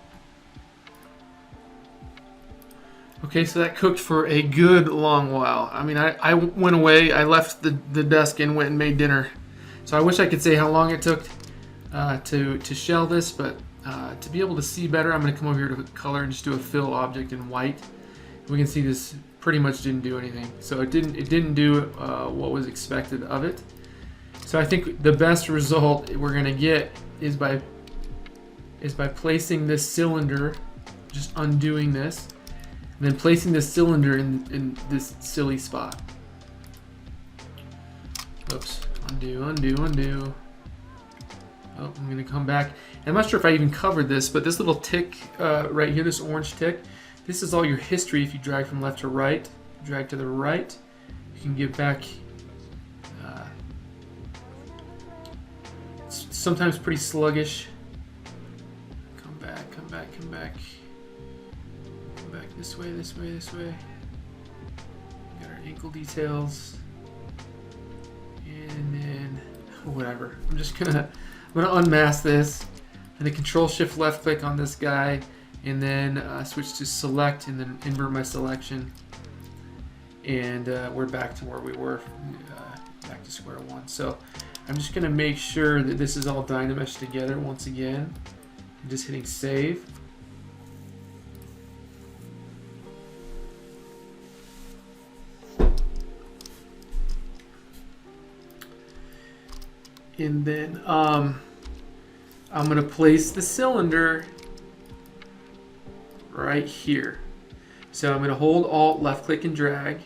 Okay, so that cooked for a good long while. I mean, I went away, I left the desk and went and made dinner. So I wish I could say how long it took to shell this, but to be able to see better, I'm going to come over here to color and just do a fill object in white. We can see this pretty much didn't do anything. So it didn't do what was expected of it. So I think the best result we're going to get is by placing this cylinder, just undoing this, and then placing this cylinder in this silly spot. Oops, undo, undo, undo. Oh, I'm gonna come back. I'm not sure if I even covered this, but this little tick right here, this orange tick, this is all your history. If you drag from left to right, drag to the right, you can get back. It's sometimes pretty sluggish. Come back, come back, come back. Come back this way, this way, this way. Got our ankle details. And then, whatever. I'm gonna unmask this, and then Control Shift left click on this guy, and then switch to select, and then invert my selection, and we're back to where we were, back to square one. So I'm just gonna make sure that this is all Dynamesh together once again. I'm just hitting save. And then I'm going to place the cylinder right here. So I'm going to hold Alt, left click and drag.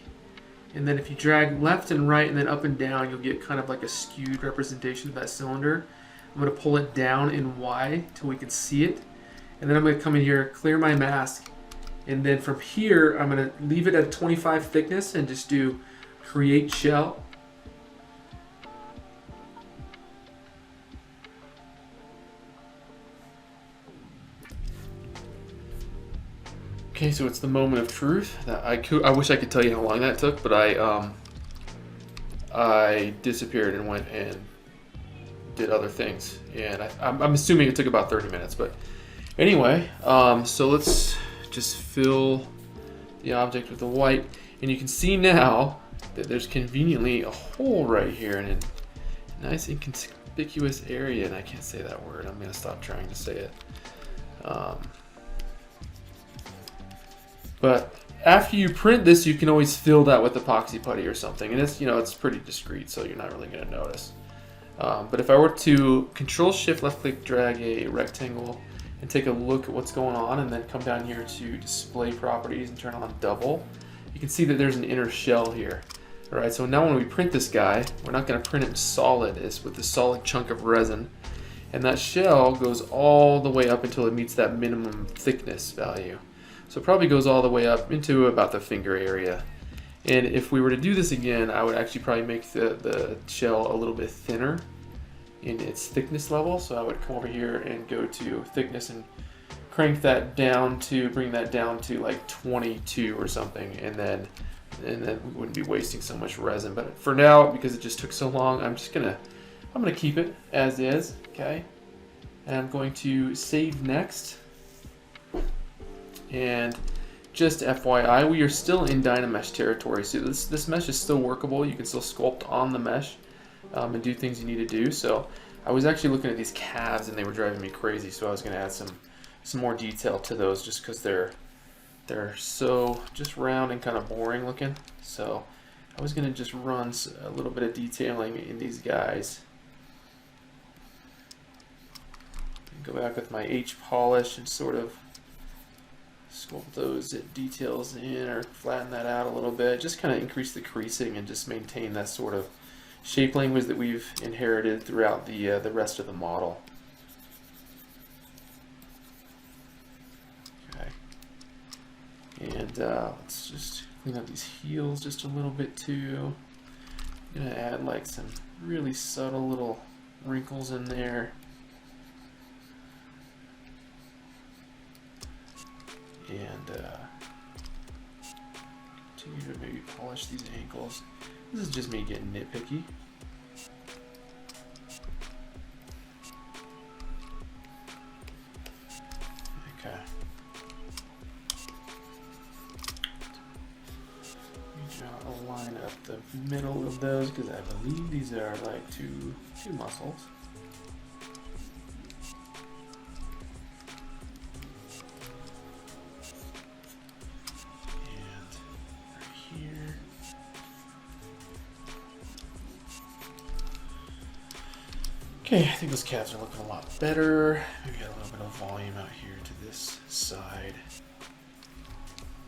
And then if you drag left and right and then up and down, you'll get kind of like a skewed representation of that cylinder. I'm going to pull it down in Y till we can see it. And then I'm going to come in here, clear my mask. And then from here, I'm going to leave it at 25 thickness and just do Create Shell. Okay, so it's the moment of truth. That I wish I could tell you how long that took, but I disappeared and went and did other things, and I'm assuming it took about 30 minutes. But anyway, so let's just fill the object with the white, and you can see now that there's conveniently a hole right here in a nice inconspicuous area, and I can't say that word. I'm gonna stop trying to say it. But after you print this, you can always fill that with epoxy putty or something, and it's it's pretty discreet, so you're not really going to notice. But if I were to Control Shift left click drag a rectangle and take a look at what's going on, and then come down here to display properties and turn on double, you can see that there's an inner shell here. All right, so now when we print this guy, we're not going to print it solid, it's with a solid chunk of resin, and that shell goes all the way up until it meets that minimum thickness value. So it probably goes all the way up into about the finger area. And if we were to do this again, I would actually probably make the shell a little bit thinner in its thickness level. So I would come over here and go to thickness and crank that down to, bring that down to like 22 or something, and then we wouldn't be wasting so much resin. But for now, because it just took so long, I'm gonna keep it as is, okay? And I'm going to save next. And just FYI, we are still in Dynamesh territory, so this mesh is still workable. You can still sculpt on the mesh and do things you need to do. So I was actually looking at these calves and they were driving me crazy, so I was going to add some more detail to those just because they're so just round and kind of boring looking. So I was going to just run a little bit of detailing in these guys. Go back with my H polish and sort of sculpt those details in, or flatten that out a little bit. Just kind of increase the creasing and just maintain that sort of shape language that we've inherited throughout the rest of the model. Okay. And let's just clean up these heels just a little bit too. I'm gonna add like some really subtle little wrinkles in there. And continue to maybe polish these ankles. This is just me getting nitpicky. Okay. Let me draw a line up the middle of those because I believe these are like two muscles. Okay, I think those calves are looking a lot better. Maybe got a little bit of volume out here to this side.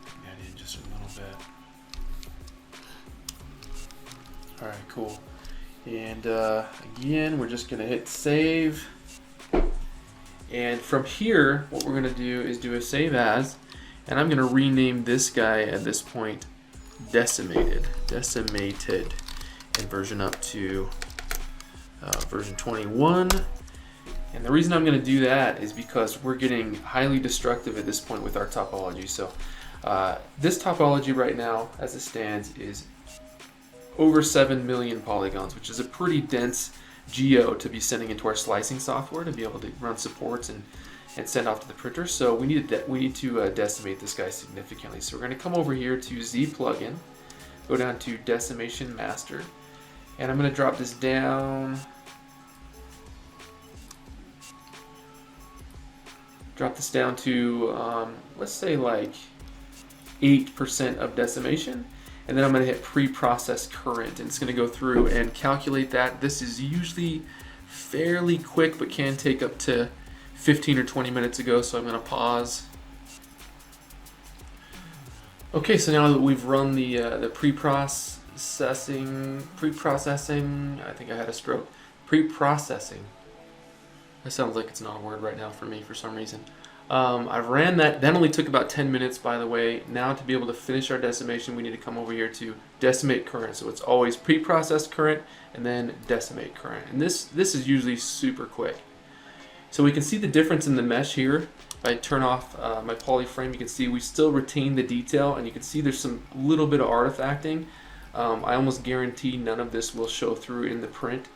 Bring that in just a little bit. All right, cool. And again, we're just gonna hit save. And from here, what we're gonna do is do a save as, and I'm gonna rename this guy at this point Decimated, and version up to version 21. And the reason I'm going to do that is because we're getting highly destructive at this point with our topology. So this topology right now, as it stands, is over 7 million polygons, which is a pretty dense geo to be sending into our slicing software to be able to run supports and send off to the printer. So we need to decimate this guy significantly. So we're going to come over here to Z plugin, go down to Decimation Master, and I'm going to drop this down. Drop this down to, let's say like 8% of decimation. And then I'm going to hit pre-process current, and it's going to go through and calculate that. This is usually fairly quick, but can take up to 15 or 20 minutes ago, so I'm going to pause. Okay, so now that we've run the pre-processing, I think I had a stroke. Pre-processing. That sounds like it's not a word right now for me for some reason. I've ran that. That only took about 10 minutes, by the way. Now to be able to finish our decimation, we need to come over here to decimate current. So it's always pre-processed current and then decimate current. And this is usually super quick. So we can see the difference in the mesh here. If I turn off my poly frame, you can see we still retain the detail, and you can see there's some little bit of artifacting. I almost guarantee none of this will show through in the print.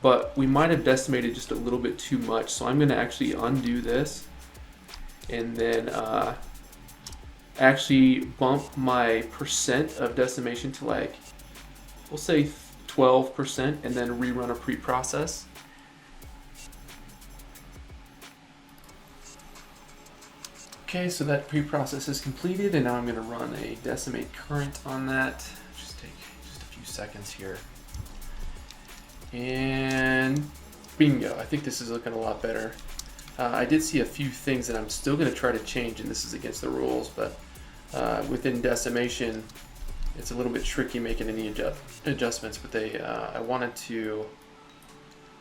But we might have decimated just a little bit too much, so I'm going to actually undo this and then actually bump my percent of decimation to like, we'll say 12%, and then rerun a pre-process. Okay, so that pre-process is completed, and now I'm going to run a decimate current on that. Just take just a few seconds here. And bingo, I think this is looking a lot better. I did see a few things that I'm still going to try to change, and this is against the rules, but within decimation, it's a little bit tricky making any adjustments, but I wanted to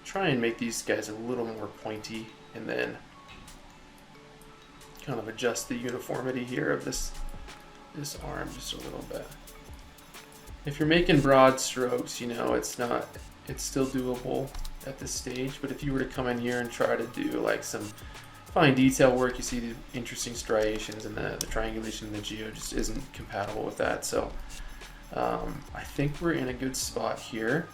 try and make these guys a little more pointy, and then kind of adjust the uniformity here of this arm just a little bit. If you're making broad strokes, you know, it's still doable at this stage, but if you were to come in here and try to do like some fine detail work, you see the interesting striations, and the triangulation in the geo just isn't compatible with that. So I think we're in a good spot here,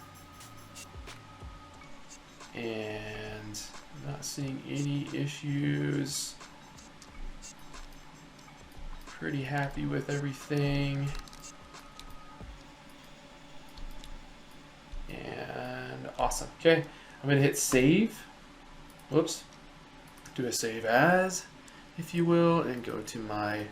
and I'm not seeing any issues. Pretty happy with everything. And awesome. Okay, I'm gonna hit save. Whoops. Do a save as, if you will, and go to my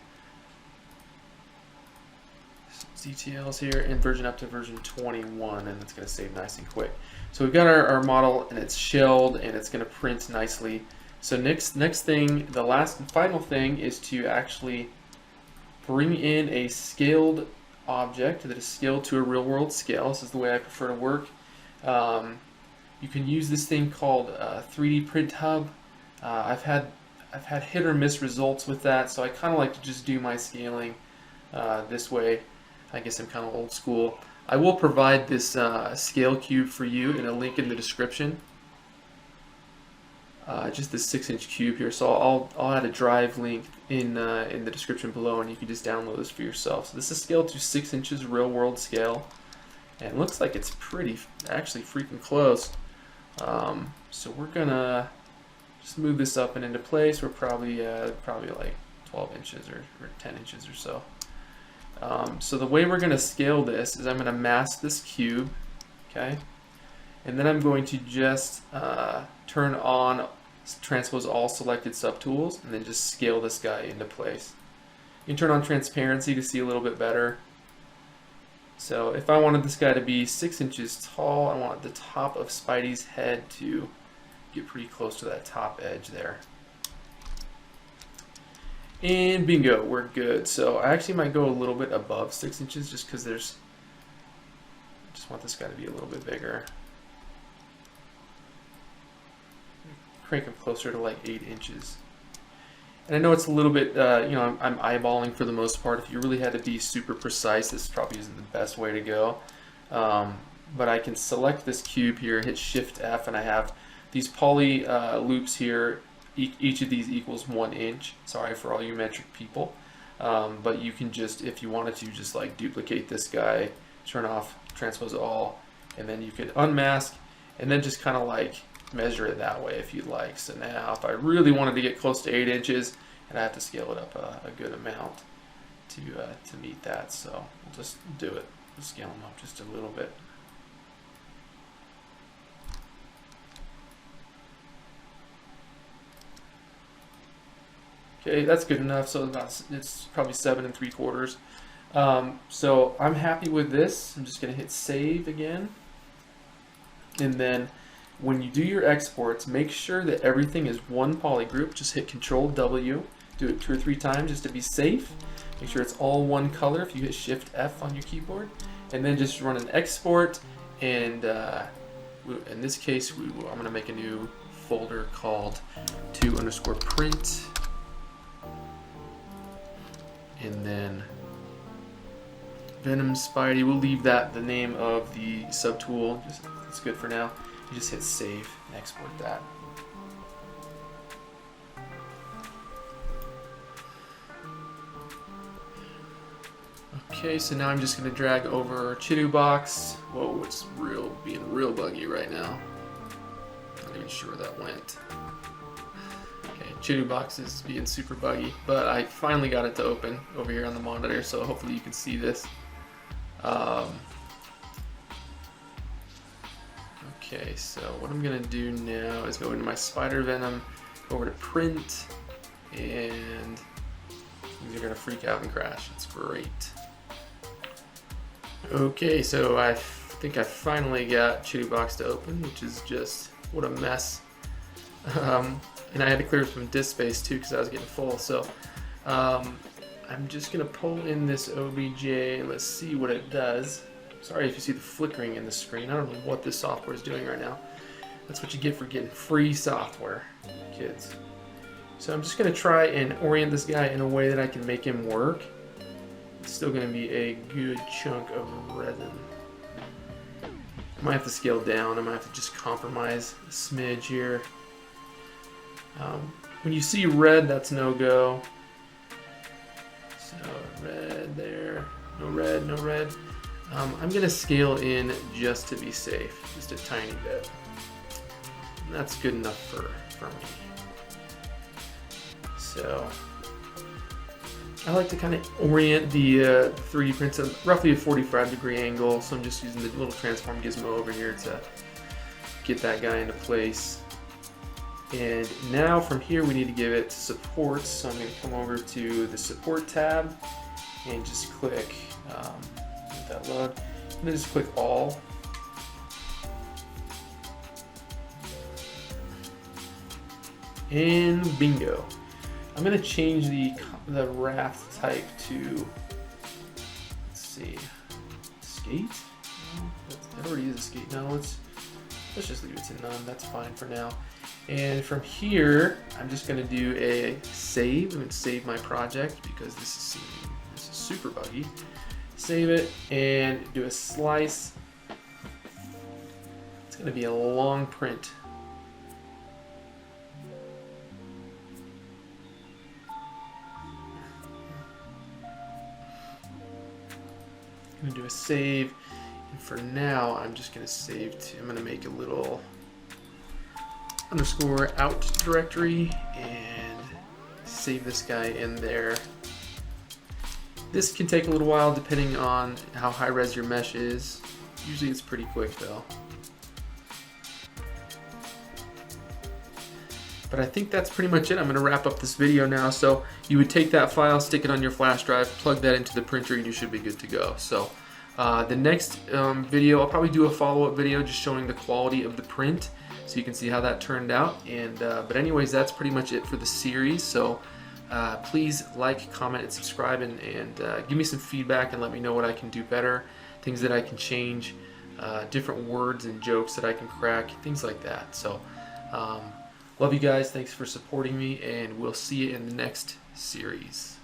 CTLs here and version up to version 21, and it's gonna save nice and quick. So we've got our model, and it's shelled, and it's gonna print nicely. So next thing, the last and final thing, is to actually bring in a scaled object that is scaled to a real world scale. This is the way I prefer to work. You can use this thing called 3D Print Hub. I've had hit or miss results with that, so I kind of like to just do my scaling this way. I guess I'm kind of old school. I will provide this scale cube for you in a link in the description. Just the 6-inch cube here, so I'll add a drive link in the description below, and you can just download this for yourself. So this is scaled to 6 inches real world scale, and it looks like it's actually freaking close. So we're gonna just move this up and into place. We're probably like 12 inches or 10 inches or so. So the way we're gonna scale this is I'm gonna mask this cube, okay, and then I'm going to just turn on transpose all selected subtools, and then just scale this guy into place. You can turn on transparency to see a little bit better. So if I wanted this guy to be 6 inches tall, I want the top of Spidey's head to get pretty close to that top edge there. And bingo, we're good. So I actually might go a little bit above 6 inches just because I just want this guy to be a little bit bigger. Crank him closer to like 8 inches. And I know it's a little bit, you know, I'm eyeballing for the most part. If you really had to be super precise, this probably isn't the best way to go. But I can select this cube here, hit Shift F, and I have these poly loops here. Each of these equals 1 inch. Sorry for all you metric people. But you can just, if you wanted to, just like duplicate this guy, turn off transpose all, and then you could unmask, and then just kind of like measure it that way if you'd like. So now if I really wanted to get close to 8 inches, and I have to scale it up a good amount to meet that, so we'll just do it. We'll scale them up just a little bit. Okay, that's good enough. So it's probably 7 3/4. So I'm happy with this. I'm just going to hit save again, and then when you do your exports, make sure that everything is one poly group. Just hit Control W, do it 2 or 3 times just to be safe. Make sure it's all one color if you hit Shift F on your keyboard, and then just run an export. And in this case, I'm going to make a new folder called 2_print, and then Venom Spidey. We'll leave that the name of the subtool. It's good for now. You just hit save and export that. Okay, so now I'm just going to drag over Chidu box. Whoa, it's being real buggy right now. Not even sure where that went. Okay, Chidu box is being super buggy, but I finally got it to open over here on the monitor, so hopefully you can see this. Okay, so what I'm gonna do now is go into my Spider Venom, go over to print, and things are gonna freak out and crash. It's great. Okay, so I think I finally got Chitty Box to open, which is just, what a mess. And I had to clear some disk space too because I was getting full. So I'm just gonna pull in this OBJ and let's see what it does. Sorry if you see the flickering in the screen. I don't know what this software is doing right now. That's what you get for getting free software, kids. So I'm just gonna try and orient this guy in a way that I can make him work. It's still gonna be a good chunk of resin. I might have to scale down. I might have to just compromise a smidge here. When you see red, that's no go. So red there, no red, no red. I'm gonna scale in just to be safe, just a tiny bit. And that's good enough for me. So I like to kind of orient the 3D prints at roughly a 45-degree angle. So I'm just using the little transform gizmo over here to get that guy into place. And now from here we need to give it supports. So I'm going to come over to the support tab and just click, let that load, and then just click all. And bingo. I'm going to change the raft type to, let's see, skate? No, that already is a skate. No, let's just leave it to none. That's fine for now. And from here, I'm just going to do a save. I'm going to save my project because this is super buggy. Save it and do a slice. It's going to be a long print. I'm going to do a save. And for now, I'm just going to save to, I'm going to make a little underscore out directory and save this guy in there. This can take a little while depending on how high res your mesh is. Usually it's pretty quick though. But I think that's pretty much it. I'm going to wrap up this video now. So you would take that file, stick it on your flash drive, plug that into the printer, and you should be good to go. So the next video, I'll probably do a follow-up video just showing the quality of the print, so you can see how that turned out. And but anyways, that's pretty much it for the series. So please like, comment, and subscribe, and give me some feedback and let me know what I can do better, things that I can change, different words and jokes that I can crack, things like that. So love you guys, thanks for supporting me, and we'll see you in the next series.